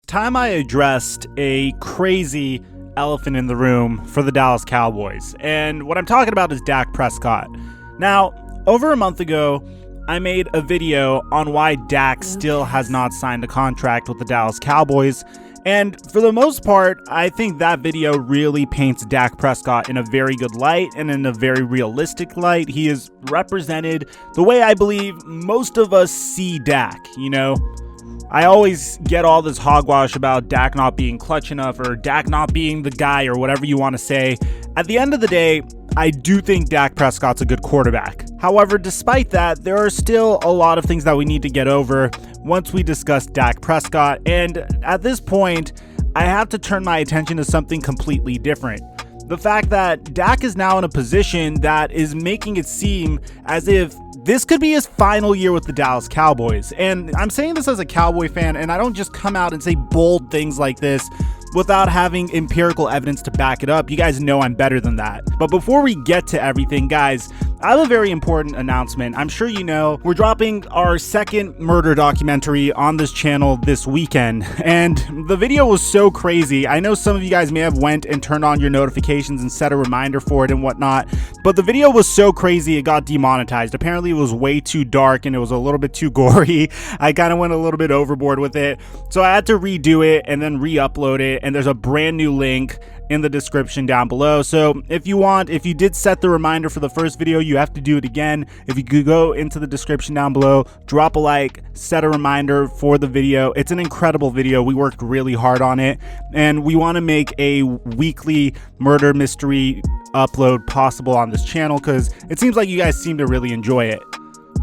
time I addressed a crazy elephant in the room for the Dallas Cowboys. And what I'm talking about is Dak Prescott. Now, over a month ago, I made a video on why Dak still has not signed a contract with the Dallas Cowboys. And for the most part, I think that video really paints Dak Prescott in a very good light and in a very realistic light. He is represented the way I believe most of us see Dak, I always get all this hogwash about Dak not being clutch enough or Dak not being the guy or whatever you want to say. At the end of the day, I do think Dak Prescott's a good quarterback. However, despite that, there are still a lot of things that we need to get over once we discuss Dak Prescott. And at this point, I have to turn my attention to something completely different. The fact that Dak is now in a position that is making it seem as if this could be his final year with the Dallas Cowboys. And I'm saying this as a Cowboy fan, and I don't just come out and say bold things like this without having empirical evidence to back it up. You guys know I'm better than that. But before we get to everything, guys, I have a very important announcement. I'm sure you know we're dropping our second murder documentary on this channel this weekend, and the video was so crazy. I know some of you guys may have went and turned on your notifications and set a reminder for it and whatnot, but the video was so crazy it got demonetized. Apparently it was way too dark and it was a little bit too gory. I kind of went a little bit overboard with it, so I had to redo it and then re-upload it, and there's a brand new link in the description down below. So if you did set the reminder for the first video, you have to do it again. If you could go into the description down below, drop a like, set a reminder for the video. It's an incredible video. We worked really hard on it, and we want to make a weekly murder mystery upload possible on this channel because it seems like you guys seem to really enjoy it.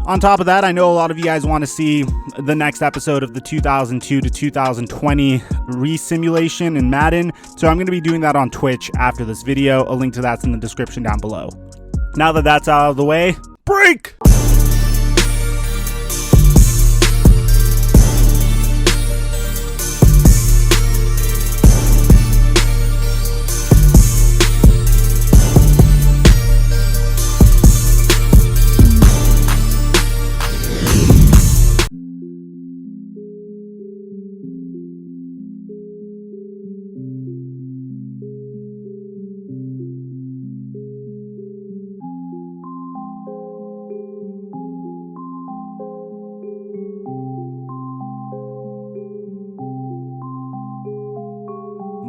On top of that, I know a lot of you guys want to see the next episode of the 2002 to 2020 re-simulation in Madden, so I'm going to be doing that on Twitch after this video. A link to that's in the description down below. Now that that's out of the way, break!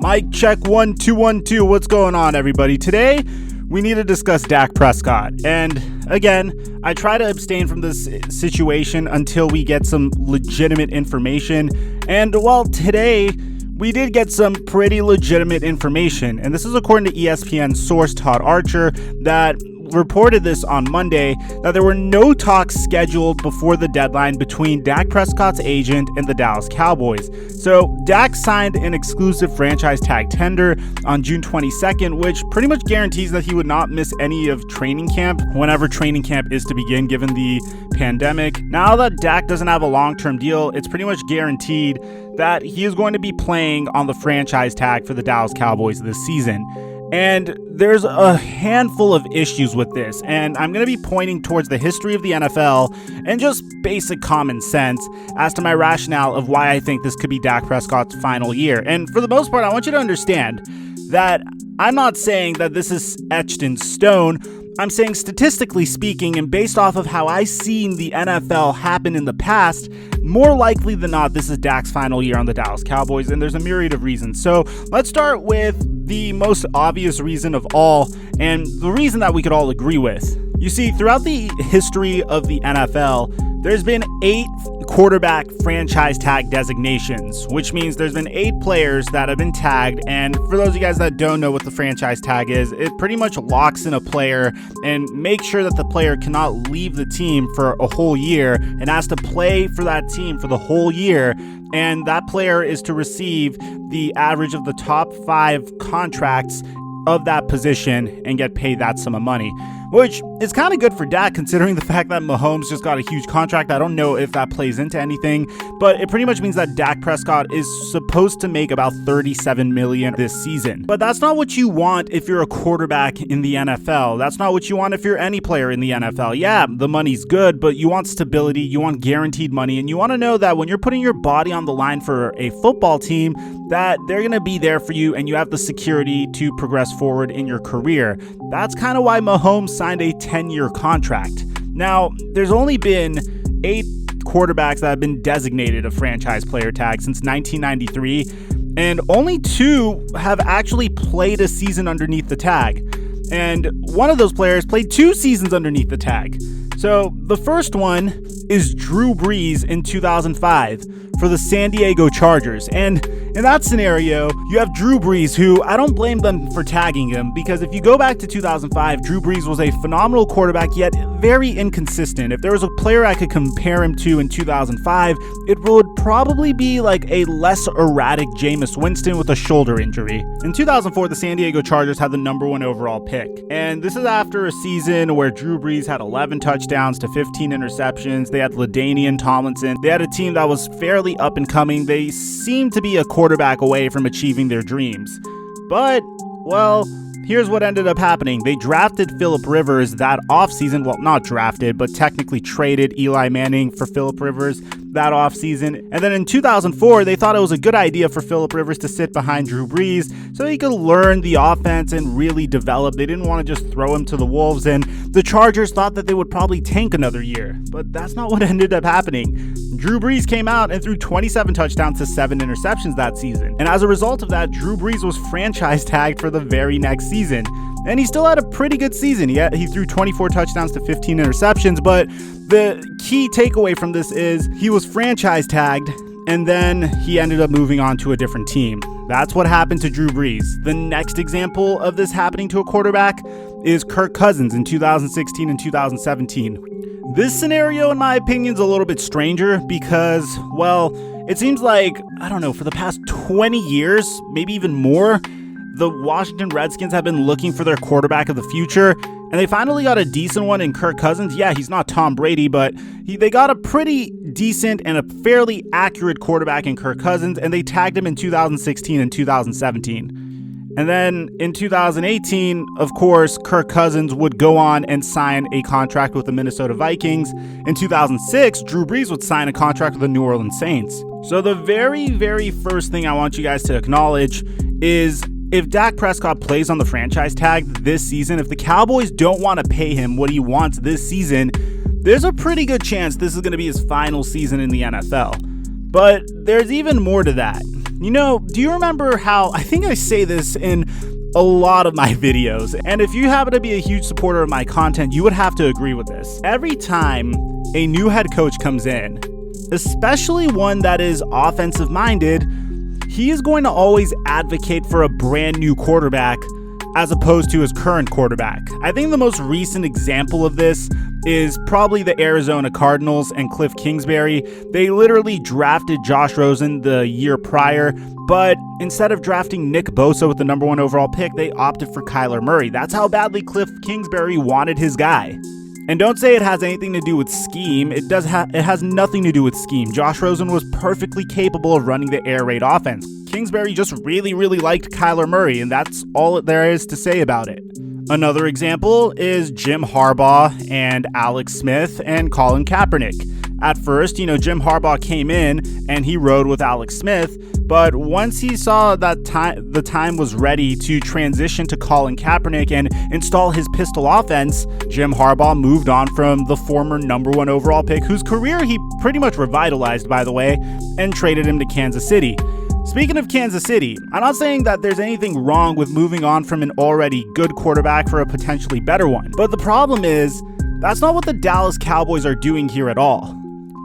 Mic check 1 2 1 2. What's going on, everybody? Today we need to discuss Dak Prescott, and again, I try to abstain from this situation until we get some legitimate information. And well, today we did get some pretty legitimate information, and this is according to ESPN source Todd Archer that reported this on Monday, that there were no talks scheduled before the deadline between Dak Prescott's agent and the Dallas Cowboys. So Dak signed an exclusive franchise tag tender on June 22nd, which pretty much guarantees that he would not miss any of training camp whenever training camp is to begin, given the pandemic. Now that Dak doesn't have a long-term deal, it's pretty much guaranteed that he is going to be playing on the franchise tag for the Dallas Cowboys this season. And there's a handful of issues with this, and I'm going to be pointing towards the history of the NFL and just basic common sense as to my rationale of why I think this could be Dak Prescott's final year. And for the most part, I want you to understand that I'm not saying that this is etched in stone. I'm saying statistically speaking, and based off of how I've seen the NFL happen in the past, more likely than not, this is Dak's final year on the Dallas Cowboys, and there's a myriad of reasons. So let's start with the most obvious reason of all, and the reason that we could all agree with. You see, throughout the history of the NFL, there's been 8 quarterback franchise tag designations, which means there's been 8 players that have been tagged. And for those of you guys that don't know what the franchise tag is, it pretty much locks in a player and makes sure that the player cannot leave the team for a whole year and has to play for that team for the whole year. And that player is to receive the average of the top 5 contracts of that position and get paid that sum of money. which is kind of good for Dak considering the fact that Mahomes just got a huge contract. I don't know if that plays into anything, but it pretty much means that Dak Prescott is supposed to make about $37 million this season. But that's not what you want if you're a quarterback in the NFL. That's not what you want if you're any player in the NFL. Yeah, the money's good, but you want stability, you want guaranteed money, and you want to know that when you're putting your body on the line for a football team, that they're going to be there for you and you have the security to progress forward in your career. That's kind of why Mahomes signed a 10-year contract. Now, there's only been 8 quarterbacks that have been designated a franchise player tag since 1993, and only 2 have actually played a season underneath the tag. And one of those players played 2 seasons underneath the tag. So the first one is Drew Brees in 2005 for the San Diego Chargers. And in that scenario, you have Drew Brees, who I don't blame them for tagging him, because if you go back to 2005, Drew Brees was a phenomenal quarterback, yet very inconsistent. If there was a player I could compare him to in 2005, it would probably be like a less erratic Jameis Winston with a shoulder injury. In 2004, the San Diego Chargers had the number 1 overall pick. And this is after a season where Drew Brees had 11 touchdowns to 15 interceptions. They had LaDainian Tomlinson. They had a team that was fairly up and coming. They seemed to be a quarterback away from achieving their dreams. But, well, here's what ended up happening. They drafted Phillip Rivers that offseason. Well, not drafted, but technically traded Eli Manning for Phillip Rivers that offseason. And then in 2004, they thought it was a good idea for Phillip Rivers to sit behind Drew Brees so he could learn the offense and really develop. They didn't want to just throw him to the wolves, and the Chargers thought that they would probably tank another year. But that's not what ended up happening. Drew Brees came out and threw 27 touchdowns to 7 interceptions that season. And as a result of that, Drew Brees was franchise tagged for the very next season. And he still had a pretty good season. He threw 24 touchdowns to 15 interceptions, but the key takeaway from this is he was franchise tagged, and then he ended up moving on to a different team. That's what happened to Drew Brees. The next example of this happening to a quarterback is Kirk Cousins in 2016 and 2017. This scenario, in my opinion, is a little bit stranger because, well, it seems like, I don't know, for the past 20 years, maybe even more, the Washington Redskins have been looking for their quarterback of the future, and they finally got a decent one in Kirk Cousins. Yeah, he's not Tom Brady, but they got a pretty decent and a fairly accurate quarterback in Kirk Cousins, and they tagged him in 2016 and 2017. And then in 2018, of course, Kirk Cousins would go on and sign a contract with the Minnesota Vikings. In 2006, Drew Brees would sign a contract with the New Orleans Saints. So the very, very first thing I want you guys to acknowledge is if Dak Prescott plays on the franchise tag this season, if the Cowboys don't want to pay him what he wants this season, there's a pretty good chance this is going to be his final season in the NFL. But there's even more to that. You know, do you remember how, I think I say this in a lot of my videos, and if you happen to be a huge supporter of my content, you would have to agree with this. Every time a new head coach comes in, especially one that is offensive minded, he is going to always advocate for a brand new quarterback as opposed to his current quarterback. I think the most recent example of this is probably the Arizona Cardinals and Cliff Kingsbury. They literally drafted Josh Rosen the year prior, but instead of drafting Nick Bosa with the number 1 overall pick, they opted for Kyler Murray. That's how badly Cliff Kingsbury wanted his guy. And don't say it has anything to do with scheme. It has nothing to do with scheme. Josh Rosen was perfectly capable of running the air raid offense. Kingsbury just really, really liked Kyler Murray, and that's all there is to say about it. Another example is Jim Harbaugh and Alex Smith and Colin Kaepernick. At first, Jim Harbaugh came in and he rode with Alex Smith, but once he saw that the time was ready to transition to Colin Kaepernick and install his pistol offense, Jim Harbaugh moved on from the former number 1 overall pick, whose career he pretty much revitalized, by the way, and traded him to Kansas City. Speaking of Kansas City, I'm not saying that there's anything wrong with moving on from an already good quarterback for a potentially better one, but the problem is, that's not what the Dallas Cowboys are doing here at all.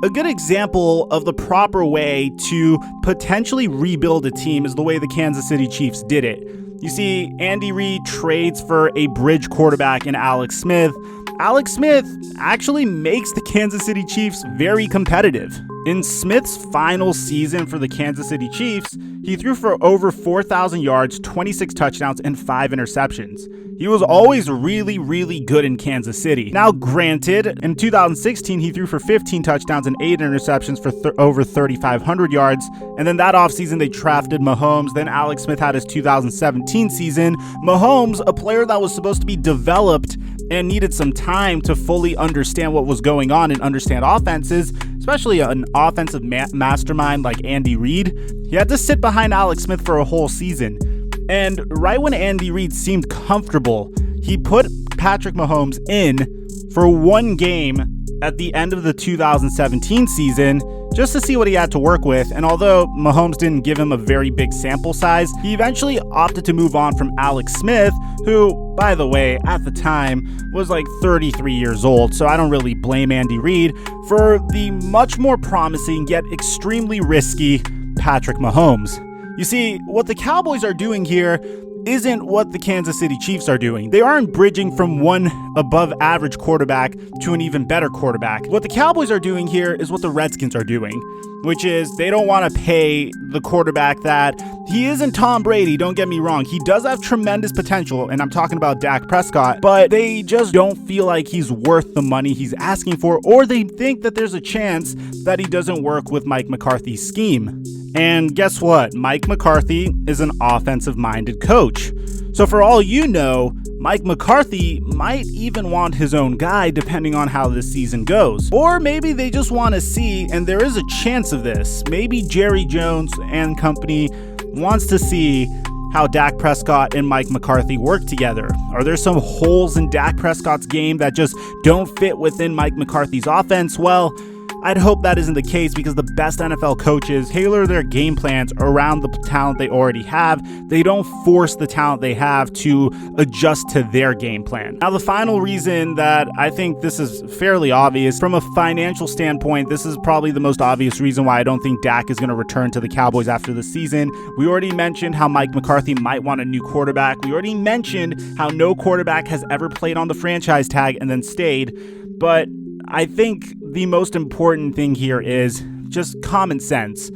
A good example of the proper way to potentially rebuild a team is the way the Kansas City Chiefs did it. You see, Andy Reid trades for a bridge quarterback in Alex Smith. Alex Smith actually makes the Kansas City Chiefs very competitive. In Smith's final season for the Kansas City Chiefs, he threw for over 4,000 yards, 26 touchdowns, and 5 interceptions. He was always really, really good in Kansas City. Now, granted, in 2016, he threw for 15 touchdowns and 8 interceptions for over 3,500 yards. And then that offseason, they drafted Mahomes. Then Alex Smith had his 2017 season. Mahomes, a player that was supposed to be developed and needed some time to fully understand what was going on and understand offenses, especially an offensive mastermind like Andy Reid. He had to sit behind Alex Smith for a whole season. And right when Andy Reid seemed comfortable, he put Patrick Mahomes in for one game at the end of the 2017 season just to see what he had to work with. And although Mahomes didn't give him a very big sample size, he eventually opted to move on from Alex Smith, who, by the way, at the time was like 33 years old. So I don't really blame Andy Reid for the much more promising yet extremely risky Patrick Mahomes. You see, what the Cowboys are doing here isn't what the Kansas City Chiefs are doing. They aren't bridging from one above average quarterback to an even better quarterback. What the Cowboys are doing here is what the Redskins are doing, which is they don't want to pay the quarterback that he isn't Tom Brady. Don't get me wrong. He does have tremendous potential, and I'm talking about Dak Prescott, but they just don't feel like he's worth the money he's asking for, or they think that there's a chance that he doesn't work with Mike McCarthy's scheme. And guess what? Mike McCarthy is an offensive-minded coach. So for all you know, Mike McCarthy might even want his own guy depending on how this season goes. Or maybe they just want to see, and there is a chance of this, maybe Jerry Jones and company wants to see how Dak Prescott and Mike McCarthy work together. Are there some holes in Dak Prescott's game that just don't fit within Mike McCarthy's offense? Well, I'd hope that isn't the case, because the best NFL coaches tailor their game plans around the talent they already have. They don't force the talent they have to adjust to their game plan. Now, the final reason that I think this is fairly obvious, from a financial standpoint, this is probably the most obvious reason why I don't think Dak is going to return to the Cowboys after the season. We already mentioned how Mike McCarthy might want a new quarterback. We already mentioned how no quarterback has ever played on the franchise tag and then stayed. But I think the most important thing here is just common sense.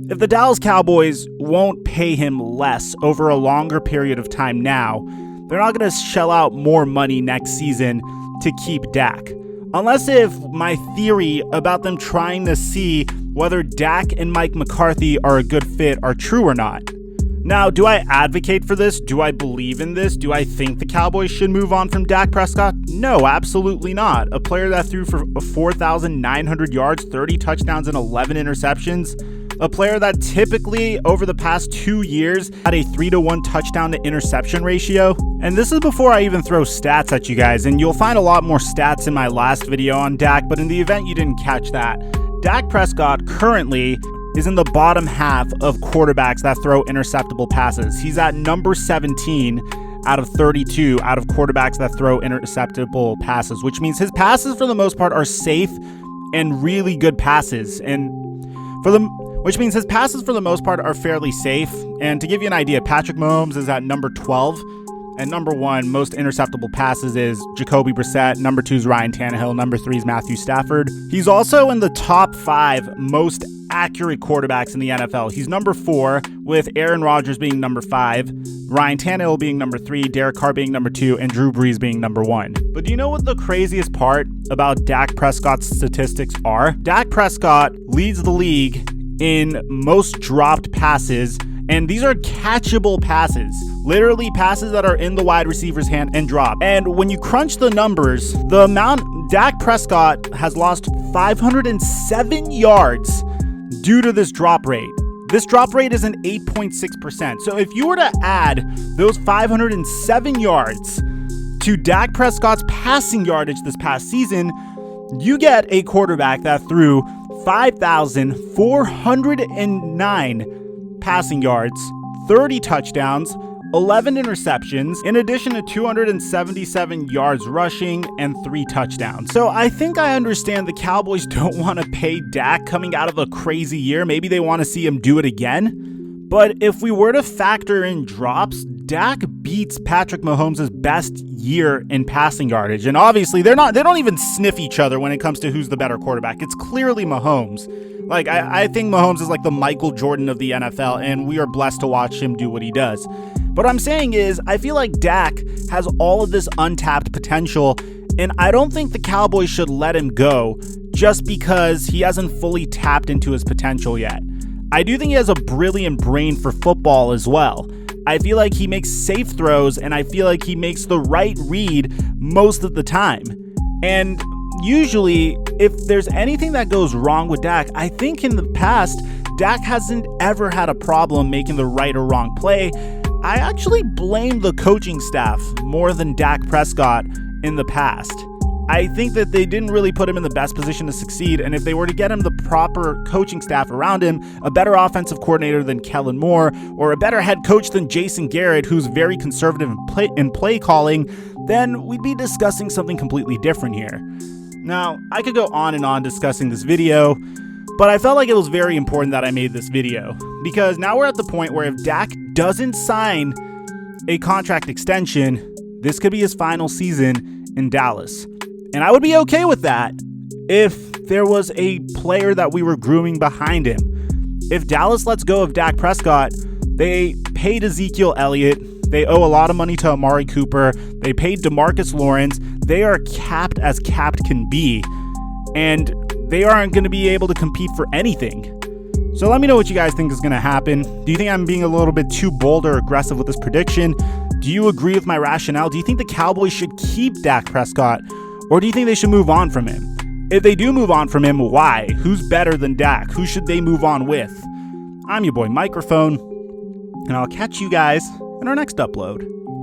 If the Dallas Cowboys won't pay him less over a longer period of time now, they're not going to shell out more money next season to keep Dak. Unless if my theory about them trying to see whether Dak and Mike McCarthy are a good fit are true or not. Now, do I advocate for this? Do I believe in this? Do I think the Cowboys should move on from Dak Prescott? No, absolutely not. A player that threw for 4,900 yards, 30 touchdowns, and 11 interceptions. A player that typically, over the past 2 years, had a 3-to-1 touchdown to interception ratio. And this is before I even throw stats at you guys, and you'll find a lot more stats in my last video on Dak, but in the event you didn't catch that, Dak Prescott currently is in the bottom half of quarterbacks that throw interceptable passes. He's at number 17 out of 32 out of quarterbacks that throw interceptable passes, which means his passes for the most part are safe and really good passes. Which means his passes for the most part are fairly safe. And to give you an idea, Patrick Mahomes is at number 12. And number 1, most interceptable passes is Jacoby Brissett. Number 2 is Ryan Tannehill. Number 3 is Matthew Stafford. He's also in the top 5 most accurate quarterbacks in the NFL. He's number 4, with Aaron Rodgers being number 5, Ryan Tannehill being number 3, Derek Carr being number 2, and Drew Brees being number 1. But do you know what the craziest part about Dak Prescott's statistics are? Dak Prescott leads the league in most dropped passes, and these are catchable passes. Literally passes that are in the wide receiver's hand and drop. And when you crunch the numbers, the amount Dak Prescott has lost 507 yards due to this drop rate. This drop rate is an 8.6%. So if you were to add those 507 yards to Dak Prescott's passing yardage this past season, you get a quarterback that threw 5,409 passing yards, 30 touchdowns, 11 interceptions, in addition to 277 yards rushing and 3 touchdowns. So I think I understand the Cowboys don't want to pay Dak coming out of a crazy year. Maybe they want to see him do it again. But if we were to factor in drops, Dak beats Patrick Mahomes' best year in passing yardage. And obviously they don't even sniff each other when it comes to who's the better quarterback. It's clearly Mahomes. Like, I think Mahomes is like the Michael Jordan of the NFL, and we are blessed to watch him do what he does. But what I'm saying is, I feel like Dak has all of this untapped potential, and I don't think the Cowboys should let him go just because he hasn't fully tapped into his potential yet. I do think he has a brilliant brain for football as well. I feel like he makes safe throws, and I feel like he makes the right read most of the time. And usually, if there's anything that goes wrong with Dak, I think in the past, Dak hasn't ever had a problem making the right or wrong play. I actually blame the coaching staff more than Dak Prescott in the past. I think that they didn't really put him in the best position to succeed, and if they were to get him the proper coaching staff around him, a better offensive coordinator than Kellen Moore, or a better head coach than Jason Garrett, who's very conservative in play calling, then we'd be discussing something completely different here. Now, I could go on and on discussing this video, but I felt like it was very important that I made this video, because now we're at the point where if Dak doesn't sign a contract extension, this could be his final season in Dallas. And I would be okay with that if there was a player that we were grooming behind him. If Dallas lets go of Dak Prescott, they paid Ezekiel Elliott, they owe a lot of money to Amari Cooper, they paid DeMarcus Lawrence, they are capped as capped can be, and they aren't going to be able to compete for anything. So let me know what you guys think is going to happen. Do you think I'm being a little bit too bold or aggressive with this prediction? Do you agree with my rationale? Do you think the Cowboys should keep Dak Prescott? Or do you think they should move on from him? If they do move on from him, why? Who's better than Dak? Who should they move on with? I'm your boy Microphone, and I'll catch you guys in our next upload.